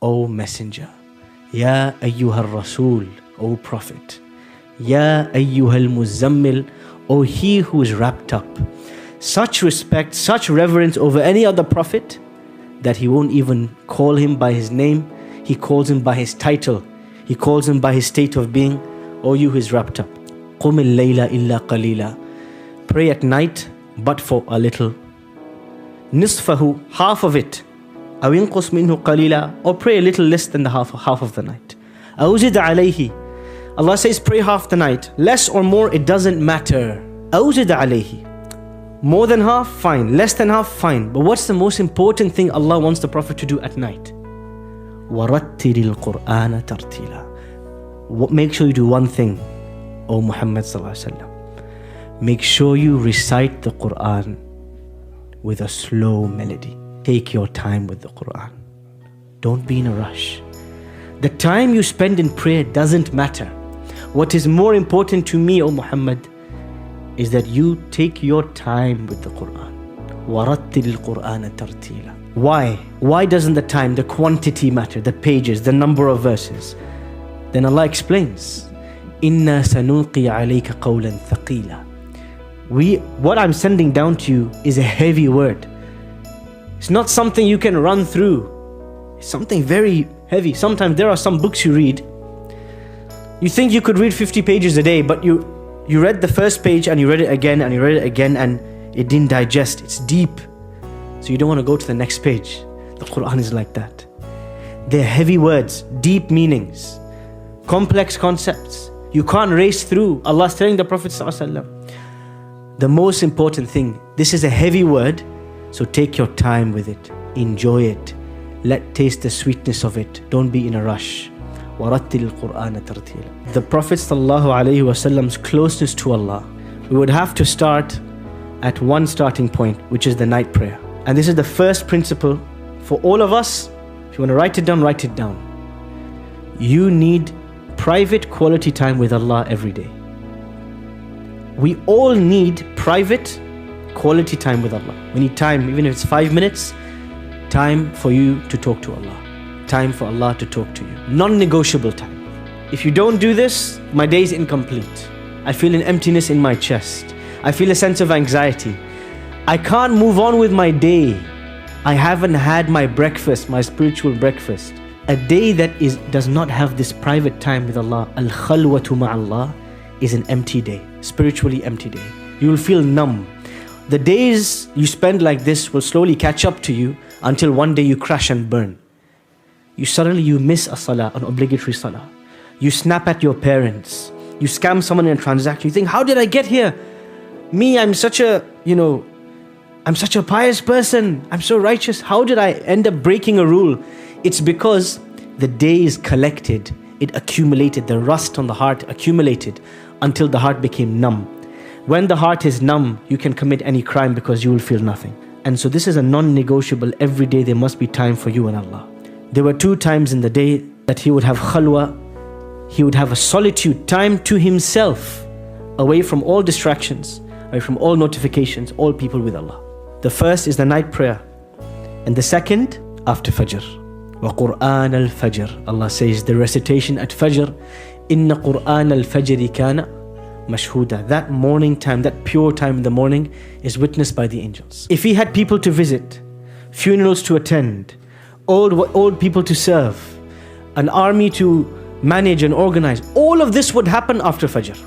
O Messenger. Ya ayyuhal Rasul, O Prophet. Ya ayyuhal Muzammil, O he who is wrapped up. Such respect, such reverence over any other prophet that he won't even call him by his name. He calls him by his title. He calls him by his state of being. O you who is wrapped up. قُمِ اللَّيْلَ إِلَّا قَلِيلًا. Pray at night, but for a little. نِصْفَهُ, half of it. أَوْ ينقص منه قليلا, or pray a little less than the half of the night. أَوْ زِدْ عَلَيْهِ. Allah says pray half the night. Less or more, it doesn't matter. أَوْ زِدْ عَلَيْهِ. More than half, fine. Less than half, fine. But what's the most important thing Allah wants the Prophet to do at night? وَرَتِّلِ الْقُرْآنَ تَرْتِيلًا. Make sure you do one thing, O Muhammad sallallahu alaihi wasallam. Make sure you recite the Qur'an with a slow melody. Take your time with the Qur'an. Don't be in a rush. The time you spend in prayer doesn't matter. What is more important to me, O Muhammad, is that you take your time with the Qur'an. وَرَتِّلِ الْقُرْآنَ تَرْتِيلًا. Why? Why doesn't the time, the quantity matter, the pages, the number of verses? Then Allah explains, إِنَّا سَنُلْقِي عَلَيْكَ قَوْلًا ثَقِيلًا. What I'm sending down to you is a heavy word. It's not something you can run through. It's something very heavy. Sometimes there are some books you read. You think you could read 50 pages a day, but you read the first page and you read it again and you read it again and it didn't digest. It's deep. So you don't want to go to the next page. The Qur'an is like that. They're heavy words, deep meanings, complex concepts. You can't race through. Allah's telling the Prophet ﷺ, the most important thing, this is a heavy word, so take your time with it. Enjoy it. Taste the sweetness of it. Don't be in a rush. وَرَتِّلِ الْقُرْآنَ تَرْتِيلًا. The Prophet ﷺ's closeness to Allah, we would have to start at one starting point, which is the night prayer. And this is the first principle for all of us. If you want to write it down, write it down. You need private quality time with Allah every day. We all need private quality time with Allah. We need time, even if it's 5 minutes, time for you to talk to Allah. Time for Allah to talk to you. Non-negotiable time. If you don't do this, my day is incomplete. I feel an emptiness in my chest. I feel a sense of anxiety. I can't move on with my day. I haven't had my breakfast, my spiritual breakfast. A day that does not have this private time with Allah, al-khalwatu ma'allah, is an empty day, spiritually empty day. You will feel numb. The days you spend like this will slowly catch up to you until one day you crash and burn. You miss a salah, an obligatory salah. You snap at your parents. You scam someone in a transaction. You think, how did I get here? Me, I'm such a pious person. I'm so righteous. How did I end up breaking a rule? It's because the days collected, it accumulated, the rust on the heart accumulated until the heart became numb. When the heart is numb, you can commit any crime because you will feel nothing. And so this is a non-negotiable. Every day there must be time for you and Allah. There were 2 times in the day that he would have khalwa. He would have a solitude, time to himself, away from all distractions, away from all notifications, all people with Allah. The first is the night prayer. And the second, after Fajr. وَقُرْآنَ الْفَجْرِ. Allah says the recitation at Fajr, إِنَّ قُرْآنَ الْفَجْرِ كَانَ مَشْهُودًا. That morning time, that pure time in the morning is witnessed by the angels. If he had people to visit, funerals to attend, old people to serve, an army to manage and organize, all of this would happen after Fajr.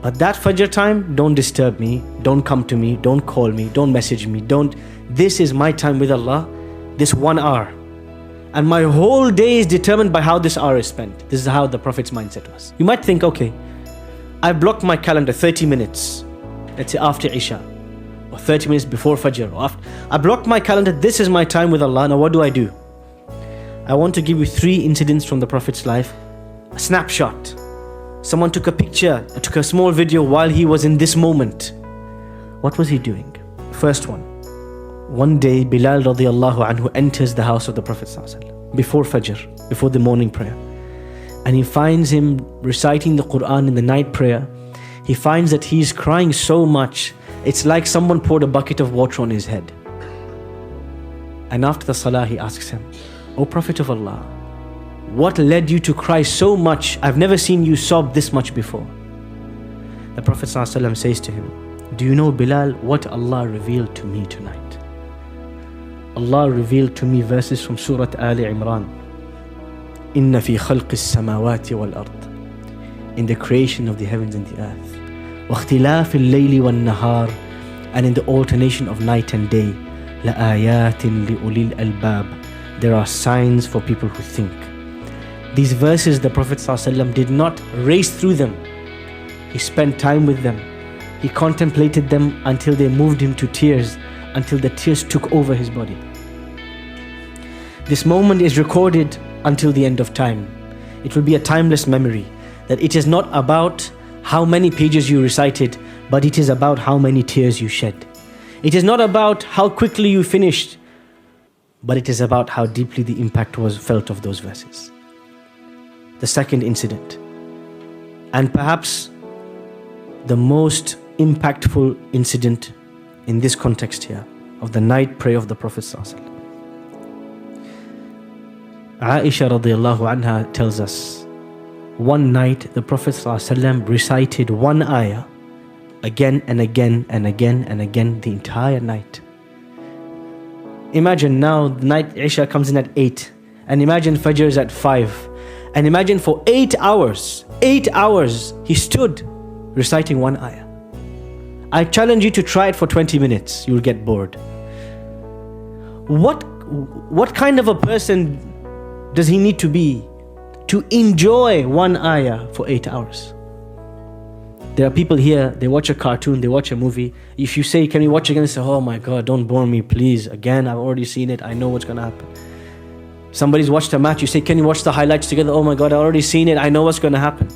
But that Fajr time, don't disturb me, don't come to me, don't call me, don't message me, this is my time with Allah, this 1 hour. And my whole day is determined by how this hour is spent. This is how the Prophet's mindset was. You might think, okay, I blocked my calendar 30 minutes, let's say after Isha, or 30 minutes before Fajr, or after. I blocked my calendar, this is my time with Allah, now what do? I want to give you 3 incidents from the Prophet's life. A snapshot. Someone took a picture, took a small video while he was in this moment. What was he doing? First one. One day, Bilal radiallahu anhu enters the house of the Prophet before Fajr, before the morning prayer. And he finds him reciting the Qur'an in the night prayer. He finds that he's crying so much, it's like someone poured a bucket of water on his head. And after the Salah, he asks him, O Prophet of Allah, what led you to cry so much? I've never seen you sob this much before. The Prophet ﷺ says to him, do you know, Bilal, what Allah revealed to me tonight? Allah revealed to me verses from Surah Ali Imran. Inna fi khalqis samawati wal ard. In the creation of the heavens and the earth. وَاخْتِلَافِ اللَّيْلِ وَالنَّهَارِ. And in the alternation of night and day. لَآيَاتٍ لِأُولِي الْأَلْبَابِ. There are signs for people who think. These verses, the Prophet ﷺ did not race through them. He spent time with them. He contemplated them until they moved him to tears, until the tears took over his body. This moment is recorded until the end of time. It will be a timeless memory, that it is not about how many pages you recited, but it is about how many tears you shed. It is not about how quickly you finished, but it is about how deeply the impact was felt of those verses. The second incident, and perhaps the most impactful incident in this context here, of the night prayer of the Prophet ﷺ. Aisha radiallahu anha tells us, one night the Prophet ﷺ recited one ayah again and again and again and again the entire night. Imagine now the night Isha comes in at 8, and imagine Fajr is at 5, and imagine for 8 hours he stood reciting one ayah. I challenge you to try it for 20 minutes. You'll get bored. What kind of a person does he need to be to enjoy one ayah for 8 hours? There are people here, they watch a cartoon, they watch a movie. If you say, can we watch again? They say, oh my God, don't bore me, please. Again, I've already seen it. I know what's going to happen. Somebody's watched a match. You say, can you watch the highlights together? Oh my God, I've already seen it. I know what's going to happen.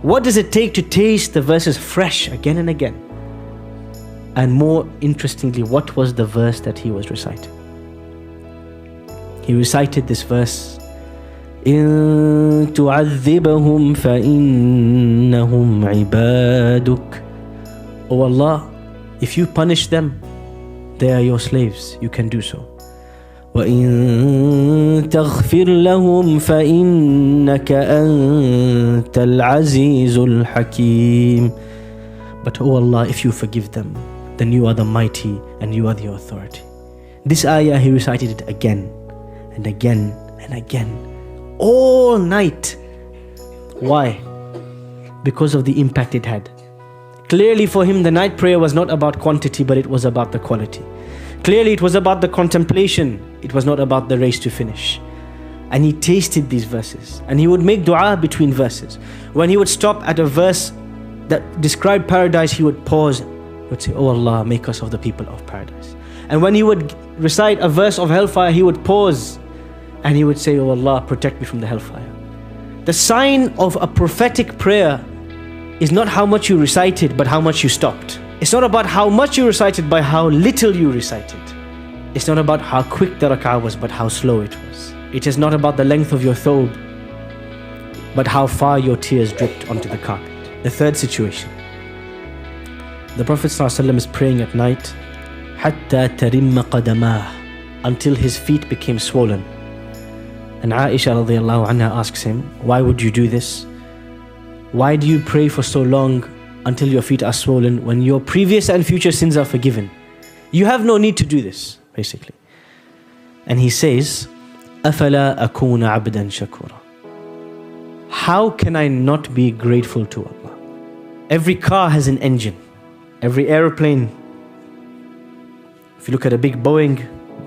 What does it take to taste the verses fresh again and again? And more interestingly, what was the verse that he was reciting? He recited this verse, إِن تُعَذِّبَهُمْ فَإِنَّهُمْ عِبَادُكَ. Oh Allah, if you punish them, they are your slaves, you can do so. وَإِن تَغْفِرْ لَهُمْ فَإِنَّكَ أَنْتَ الْعَزِيزُ الْحَكِيمُ. But oh Allah, if you forgive them, then you are the mighty and you are the authority. This ayah, he recited it again and again and again, all night. Why? Because of the impact it had. Clearly for him, the night prayer was not about quantity, but it was about the quality. Clearly it was about the contemplation. It was not about the race to finish. And he tasted these verses. And he would make dua between verses. When he would stop at a verse that described paradise, he would pause. He would say, oh Allah, make us of the people of paradise. And when he would recite a verse of hellfire, he would pause. And he would say, oh Allah, protect me from the hellfire. The sign of a prophetic prayer is not how much you recited, but how much you stopped. It's not about how much you recited, but how little you recited. It's not about how quick the rak'ah was, but how slow it was. It is not about the length of your thawb, but how far your tears dripped onto the carpet. The third situation. The Prophet ﷺ is praying at night, حَتَّى تَرِمَّ قَدَمَاهُ, until his feet became swollen. And Aisha radiallahu anha asks him, why would you do this? Why do you pray for so long until your feet are swollen when your previous and future sins are forgiven? You have no need to do this, basically. And he says, أَفَلَا أَكُونَ عَبْدًا شَكُورًا. How can I not be grateful to Allah? Every car has an engine. Every airplane, if you look at a big Boeing,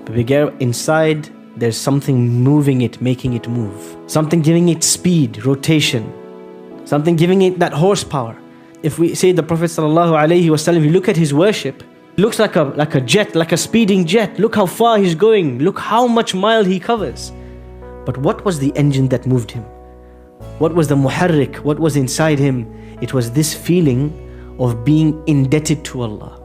a big air, inside there's something moving it, making it move. Something giving it speed, rotation. Something giving it that horsepower. If we say the Prophet ﷺ, you look at his worship, it looks like a jet, like a speeding jet. Look how far he's going. Look how much mile he covers. But what was the engine that moved him? What was the muharrik? What was inside him? It was this feeling of being indebted to Allah.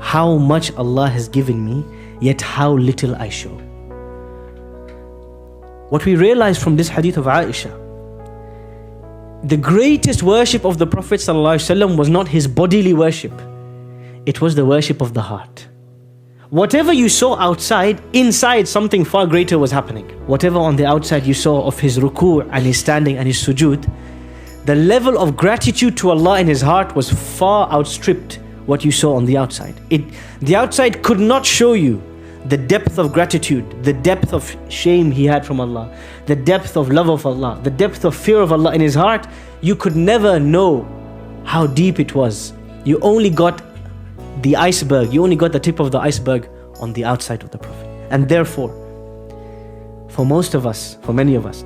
How much Allah has given me, yet how little I show. What we realize from this hadith of Aisha, the greatest worship of the Prophet ﷺ was not his bodily worship. It was the worship of the heart. Whatever you saw outside, inside something far greater was happening. Whatever on the outside you saw of his ruku' and his standing and his sujood, the level of gratitude to Allah in his heart was far outstripped what you saw on the outside. The outside could not show you the depth of gratitude, the depth of shame he had from Allah, the depth of love of Allah, the depth of fear of Allah in his heart. You could never know how deep it was. You only got the iceberg, you only got the tip of the iceberg on the outside of the Prophet. And therefore, for most of us, for many of us,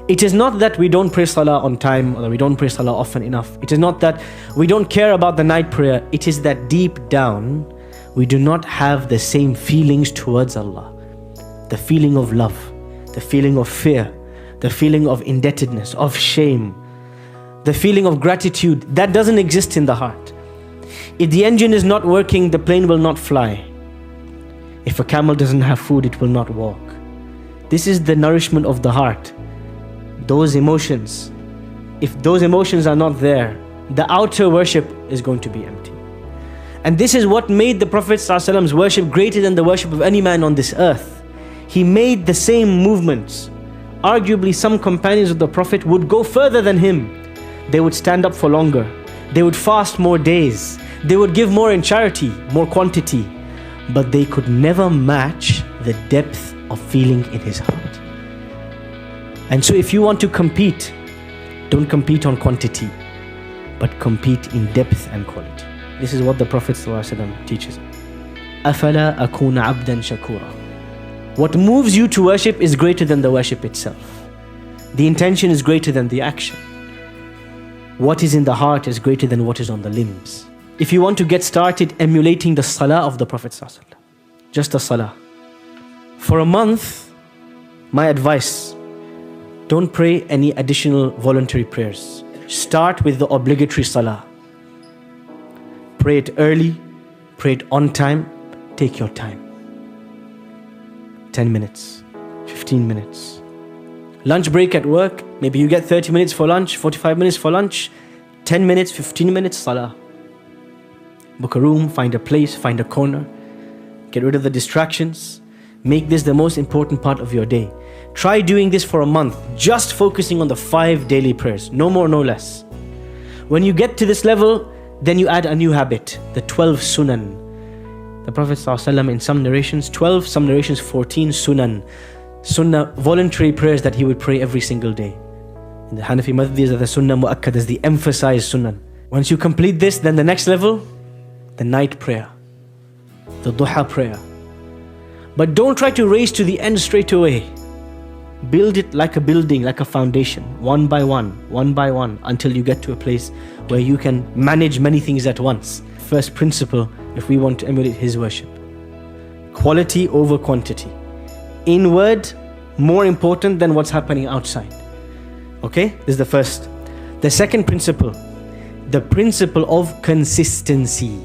it is not that we don't pray Salah on time or that we don't pray Salah often enough. It is not that we don't care about the night prayer. It is that deep down, we do not have the same feelings towards Allah. The feeling of love, the feeling of fear, the feeling of indebtedness, of shame, the feeling of gratitude, that doesn't exist in the heart. If the engine is not working, the plane will not fly. If a camel doesn't have food, it will not walk. This is the nourishment of the heart. Those emotions, if those emotions are not there, the outer worship is going to be empty. And this is what made the Prophet ﷺ's worship greater than the worship of any man on this earth. He made the same movements. Arguably, some companions of the Prophet would go further than him. They would stand up for longer. They would fast more days. They would give more in charity, more quantity. But they could never match the depth of feeling in his heart. And so if you want to compete, don't compete on quantity, but compete in depth and quality. This is what the Prophet ﷺ teaches. أَفَلَا أَكُونَ عَبْدًا شَكُورًا. What moves you to worship is greater than the worship itself. The intention is greater than the action. What is in the heart is greater than what is on the limbs. If you want to get started emulating the Salah of the Prophet ﷺ, just the Salah. For a month, my advice, don't pray any additional voluntary prayers. Start with the obligatory Salah. Pray it early, pray it on time, take your time. 10 minutes, 15 minutes. Lunch break at work, maybe you get 30 minutes for lunch, 45 minutes for lunch, 10 minutes, 15 minutes, Salah. Book a room, find a place, find a corner. Get rid of the distractions. Make this the most important part of your day. Try doing this for a month, just focusing on the 5 daily prayers, no more, no less. When you get to this level, then you add a new habit, the 12 sunan. The Prophet ﷺ in some narrations 12, some narrations 14 sunan. Sunnah, voluntary prayers that he would pray every single day. In the Hanafi madhab, these are the sunnah mu'akkadas, the emphasized sunan. Once you complete this, then the next level, the night prayer, the duha prayer. But don't try to race to the end straight away. Build it like a building, like a foundation, one by one, until you get to a place where you can manage many things at once. First principle, if we want to emulate his worship. Quality over quantity. Inward, more important than what's happening outside. Okay, this is the first. The second principle, the principle of consistency.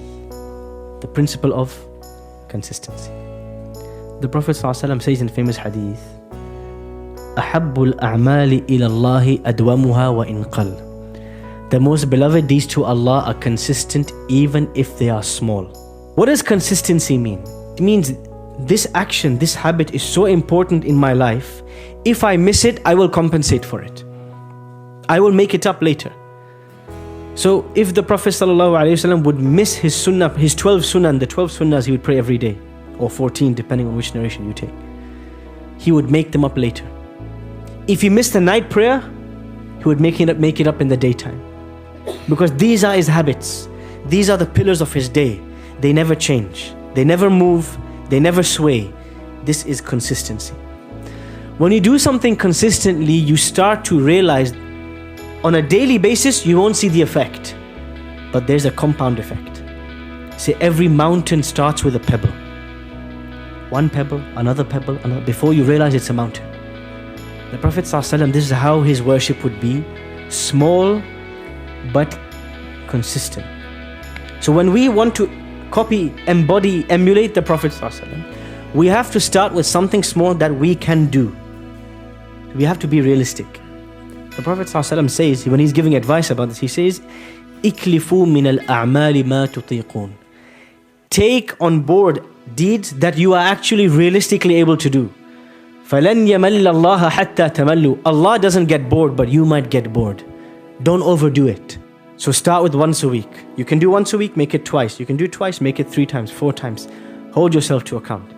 The principle of consistency. The Prophet ﷺ says in famous hadith, أَحَبُّ الْأَعْمَالِ إِلَى اللَّهِ أَدْوَمُهَا وَإِنْ قَلَّ. The most beloved deeds to Allah are consistent even if they are small. What does consistency mean? It means this action, this habit is so important in my life. If I miss it, I will compensate for it. I will make it up later. So if the Prophet ﷺ would miss his sunnah, his 12 sunnah, the 12 sunnahs he would pray every day, or 14 depending on which narration you take, he would make them up later. If he missed the night prayer, he would make it up in the daytime. Because these are his habits. These are the pillars of his day. They never change. They never move. They never sway. This is consistency. When you do something consistently, you start to realize on a daily basis, you won't see the effect. But there's a compound effect. Say every mountain starts with a pebble. One pebble, another pebble, another, before you realize it's a mountain. The Prophet ﷺ, this is how his worship would be, small but consistent. So when we want to copy, embody, emulate the Prophet ﷺ, we have to start with something small that we can do. We have to be realistic. The Prophet ﷺ says, when he's giving advice about this, he says, إِكْلِفُوا مِنَ الْأَعْمَالِ مَا تُطِيقُونَ. Take on board deeds that you are actually realistically able to do. فَلَنْ يَمَلَّ اللَّهَ حَتَّى تَمَلُّوا. Allah doesn't get bored, but you might get bored. Don't overdo it. So start with once a week. You can do once a week, make it twice. You can do twice, make it 3 times, 4 times. Hold yourself to account.